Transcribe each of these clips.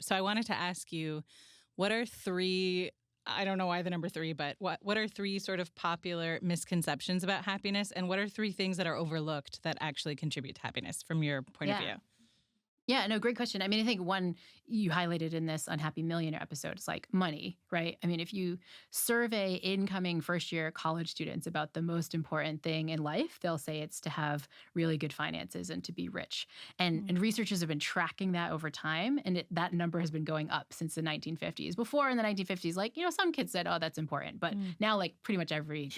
So I wanted to ask you, what are three, I don't know why the number three, but what are three sort of popular misconceptions about happiness? And what are three things that are overlooked that actually contribute to happiness from your point of view? Yeah, no, great question. I mean, I think one you highlighted in this Unhappy Millionaire episode is like money, right? I mean, if you survey incoming first-year college students about the most important thing in life, they'll say it's to have really good finances and to be rich. And researchers have been tracking that over time, and that number has been going up since the 1950s. Before in the 1950s, like, some kids said, oh, that's important. But now, like, pretty much every,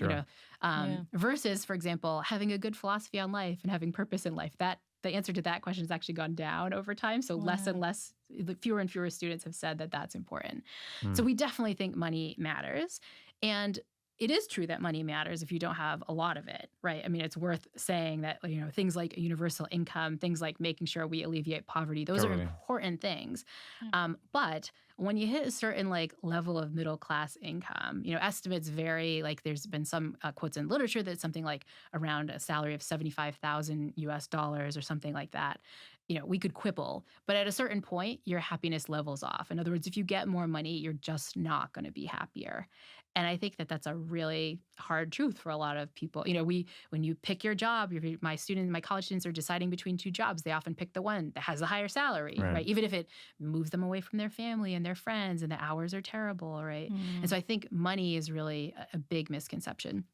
versus, for example, having a good philosophy on life and having purpose in life, the answer to that question has actually gone down over time. So less and less, fewer and fewer students have said that that's important. So we definitely think money matters. And it is true that money matters if you don't have a lot of it, right? I mean, it's worth saying that, things like a universal income, things like making sure we alleviate poverty, those are important things. But when you hit a certain level of middle class income, estimates vary. Like there's been some quotes in literature that something like around a salary of $75,000 US dollars or something like that. We could quibble, but at a certain point, your happiness levels off. In other words, if you get more money, you're just not going to be happier. And I think that that's a really hard truth for a lot of people. When you pick your job, my college students are deciding between two jobs. They often pick the one that has a higher salary, right? Even if it moves them away from their family and their friends and the hours are terrible, right? And so I think money is really a big misconception.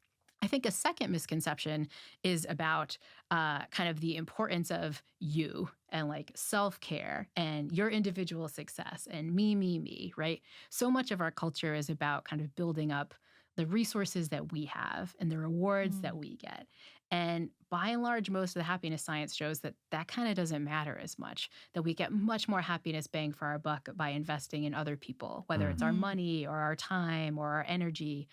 I think a second misconception is about kind of the importance of you and self-care and your individual success and me, right? So much of our culture is about kind of building up the resources that we have and the rewards that we get. And by and large, most of the happiness science shows that kind of doesn't matter as much, that we get much more happiness bang for our buck by investing in other people, whether it's our money or our time or our energy.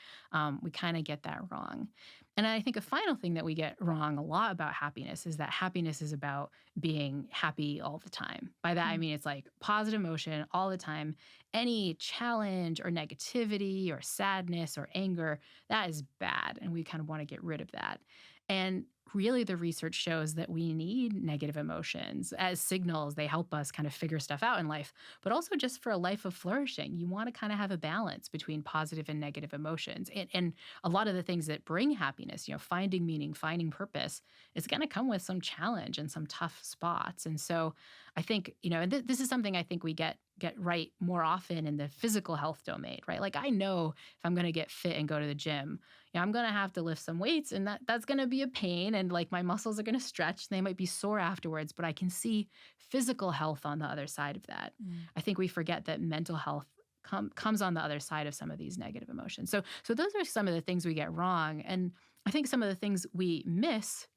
We kind of get that wrong. And I think a final thing that we get wrong a lot about happiness is that happiness is about being happy all the time. By that, I mean it's like positive emotion all the time. Any challenge or negativity or sadness or anger, that is bad. And we kind of want to get rid of that. And really, the research shows that we need negative emotions as signals. They help us kind of figure stuff out in life, but also just for a life of flourishing. You want to kind of have a balance between positive and negative emotions. And a lot of the things that bring happiness, finding meaning, finding purpose, is going to come with some challenge and some tough spots. And so I think, and this is something I think we get right more often in the physical health domain, right? Like I know if I'm going to get fit and go to the gym, I'm going to have to lift some weights and that's going to be a pain and my muscles are going to stretch and they might be sore afterwards, but I can see physical health on the other side of that. I think we forget that mental health comes on the other side of some of these negative emotions. So those are some of the things we get wrong. And I think some of the things we miss,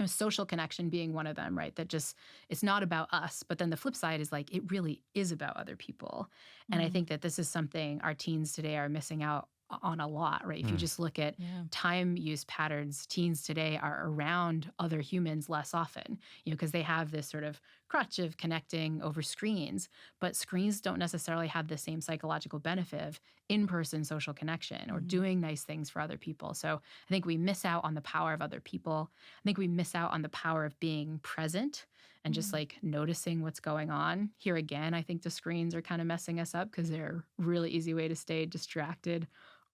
social connection being one of them, right? That just, it's not about us. But then the flip side is it really is about other people. And I think that this is something our teens today are missing out on a lot, right? If you just look at time use patterns, teens today are around other humans less often, because they have this sort of crutch of connecting over screens, but screens don't necessarily have the same psychological benefit of in-person social connection or doing nice things for other people. So I think we miss out on the power of other people. I think we miss out on the power of being present and just noticing what's going on. Here again, I think the screens are kind of messing us up because they're a really easy way to stay distracted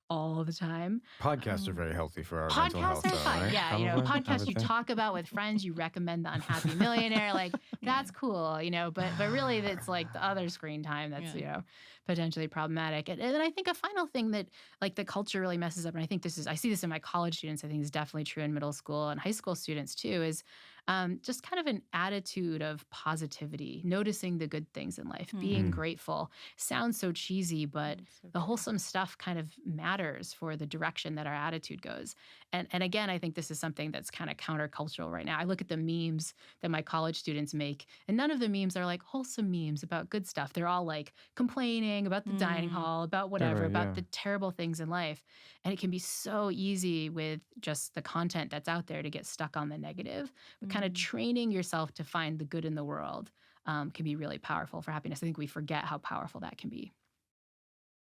all the time. Podcasts are very healthy for our mental health. Podcasts are fun. Right? Yeah, podcasts you talk about with friends, you recommend the Unhappy Millionaire, that's cool, but really it's the other screen time that's, potentially problematic. And then I think a final thing that the culture really messes up, and I think I see this in my college students, I think is definitely true in middle school and high school students too, is just kind of an attitude of positivity, noticing the good things in life, being grateful. Sounds so cheesy, but the wholesome stuff kind of matters for the direction that our attitude goes. And again, I think this is something that's kind of countercultural right now. I look at the memes that my college students make, and none of the memes are wholesome memes about good stuff. They're all complaining about the dining hall, about whatever, about the terrible things in life. And it can be so easy with just the content that's out there to get stuck on the negative. But kind of training yourself to find the good in the world can be really powerful for happiness. I think we forget how powerful that can be.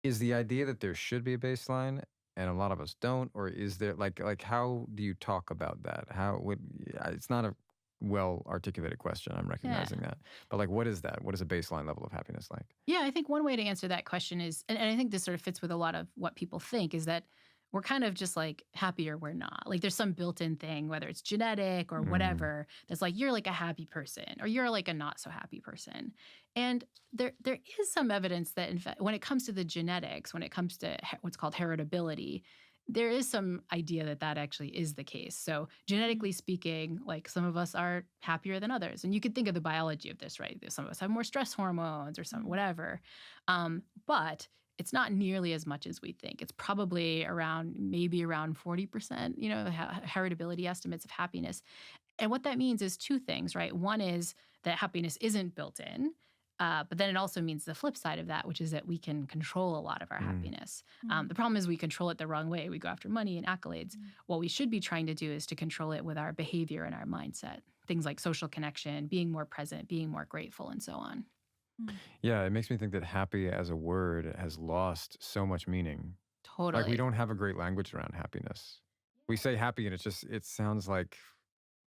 Is the idea that there should be a baseline and a lot of us don't, or is there how do you talk about that? How would it's not a well articulated question. I'm recognizing that. But like, what is that? What is a baseline level of happiness like? Yeah, I think one way to answer that question is, and I think this sort of fits with a lot of what people think, is that we're kind of just like happy or we're not. Like there's some built-in thing, whether it's genetic or whatever, that's like you're like a happy person or you're like a not so happy person. And there is some evidence that in fact, when it comes to the genetics, when it comes to what's called heritability, there is some idea that that actually is the case. So genetically speaking, like some of us are happier than others. And you could think of the biology of this, right? Some of us have more stress hormones or some whatever. But it's not nearly as much as we think. It's probably maybe around 40%, heritability estimates of happiness. And what that means is two things, right? One is that happiness isn't built in. But then it also means the flip side of that, which is that we can control a lot of our happiness. The problem is we control it the wrong way. We go after money and accolades. What we should be trying to do is to control it with our behavior and our mindset. Things like social connection, being more present, being more grateful, and so on. Yeah, it makes me think that happy as a word has lost so much meaning. Totally. Like we don't have a great language around happiness. We say happy and it sounds like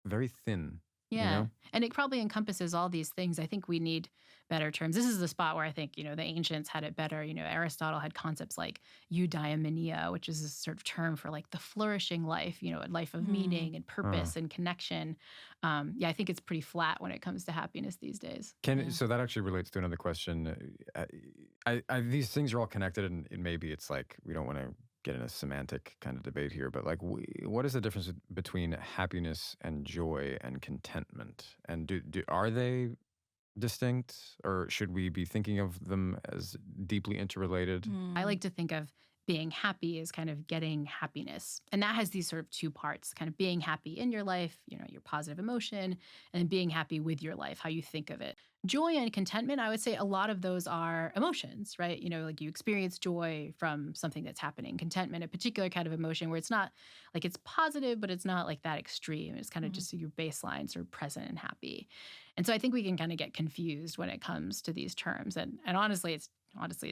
very thin. Yeah. You know? And it probably encompasses all these things. I think we need better terms. This is the spot where I think, the ancients had it better. Aristotle had concepts like eudaimonia, which is a sort of term for like the flourishing life, a life of meaning and purpose and connection. I think it's pretty flat when it comes to happiness these days. So that actually relates to another question. These things are all connected and maybe it's like, we don't want to get in a semantic kind of debate here, but like, what is the difference between happiness and joy and contentment? And are they distinct, or should we be thinking of them as deeply interrelated? I like to think of being happy as kind of getting happiness. And that has these sort of two parts, kind of being happy in your life, your positive emotion, and being happy with your life, how you think of it. Joy and contentment, I would say a lot of those are emotions, right? Like you experience joy from something that's happening. Contentment, a particular kind of emotion where it's not like it's positive, but it's not like that extreme. It's kind of just your baseline, sort of present and happy. And so I think we can kind of get confused when it comes to these terms. And honestly, it's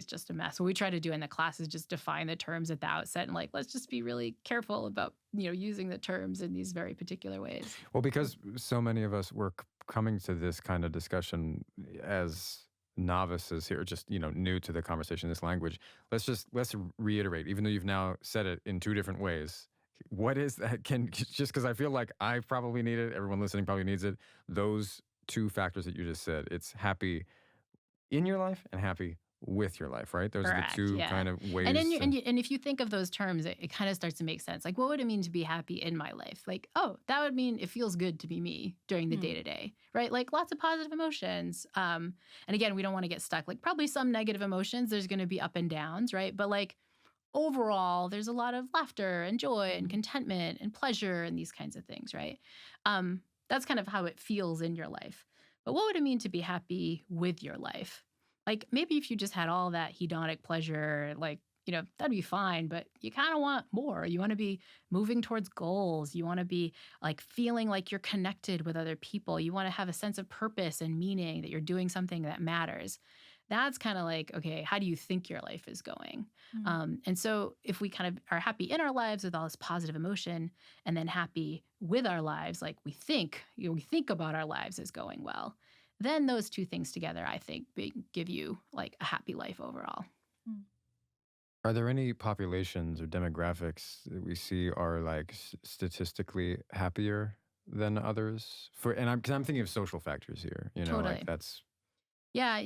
just a mess. What we try to do in the class is just define the terms at the outset and let's just be really careful about, using the terms in these very particular ways. Well, because so many of us were coming to this kind of discussion as novices here, just, new to the conversation, this language. Let's reiterate, even though you've now said it in two different ways. What is that? Just because I feel like I probably need it, everyone listening probably needs it. Those two factors that you just said, it's happy in your life and happy with your life, right? Those Correct, are the two kind of ways. And if you think of those terms, it kind of starts to make sense. Like, what would it mean to be happy in my life? Like, oh, that would mean it feels good to be me during the day-to-day, right? Like lots of positive emotions. And again, we don't want to get stuck. Like probably some negative emotions, there's going to be up and downs, right? But like overall, there's a lot of laughter and joy and contentment and pleasure and these kinds of things, right? That's kind of how it feels in your life. But what would it mean to be happy with your life? Like maybe if you just had all that hedonic pleasure, like, that'd be fine, but you kind of want more. You want to be moving towards goals. You want to be like feeling like you're connected with other people. You want to have a sense of purpose and meaning that you're doing something that matters. That's kind of like, okay, how do you think your life is going? And so if we kind of are happy in our lives with all this positive emotion and then happy with our lives, like we think about our lives as going well, then those two things together, I think, give you like a happy life overall. Are there any populations or demographics that we see are like statistically happier than others? I'm thinking of social factors here. Totally. Like that's. Yeah,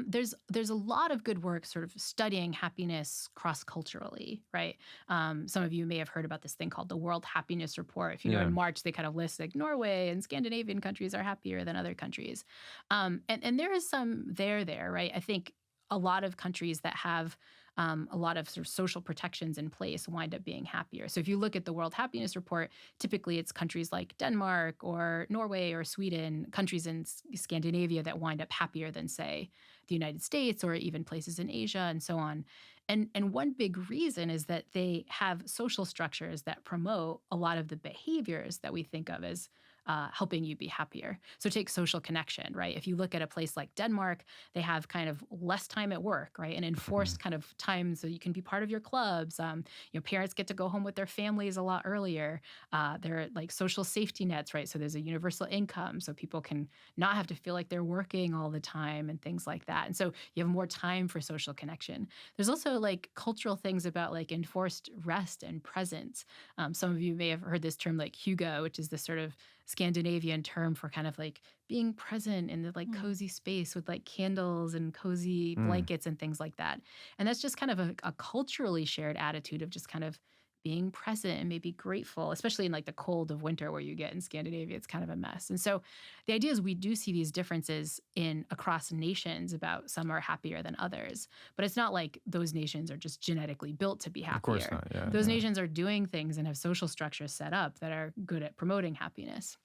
there's a lot of good work sort of studying happiness cross-culturally, right? Some of you may have heard about this thing called the World Happiness Report. If you know, in March, they kind of list like Norway and Scandinavian countries are happier than other countries. And there is some there, right? I think a lot of countries that have a lot of sort of social protections in place wind up being happier. So if you look at the World Happiness Report, typically it's countries like Denmark or Norway or Sweden, countries in Scandinavia that wind up happier than, say, the United States or even places in Asia and so on. And one big reason is that they have social structures that promote a lot of the behaviors that we think of as helping you be happier. So take social connection, right? If you look at a place like Denmark, they have kind of less time at work, right? And enforced kind of time so you can be part of your clubs. Parents get to go home with their families a lot earlier. There are like social safety nets, right? So there's a universal income so people can not have to feel like they're working all the time and things like that. And so you have more time for social connection. There's also like cultural things about like enforced rest and presence. Some of you may have heard this term like hygge, which is this sort of Scandinavian term for kind of like being present in the like cozy space with like candles and cozy blankets and things like that. And that's just kind of a culturally shared attitude of just kind of being present and maybe grateful, especially in like the cold of winter where you get in Scandinavia, it's kind of a mess. And so the idea is we do see these differences in across nations about some are happier than others, but it's not like those nations are just genetically built to be happier. Of course not, yeah. Those nations are doing things and have social structures set up that are good at promoting happiness.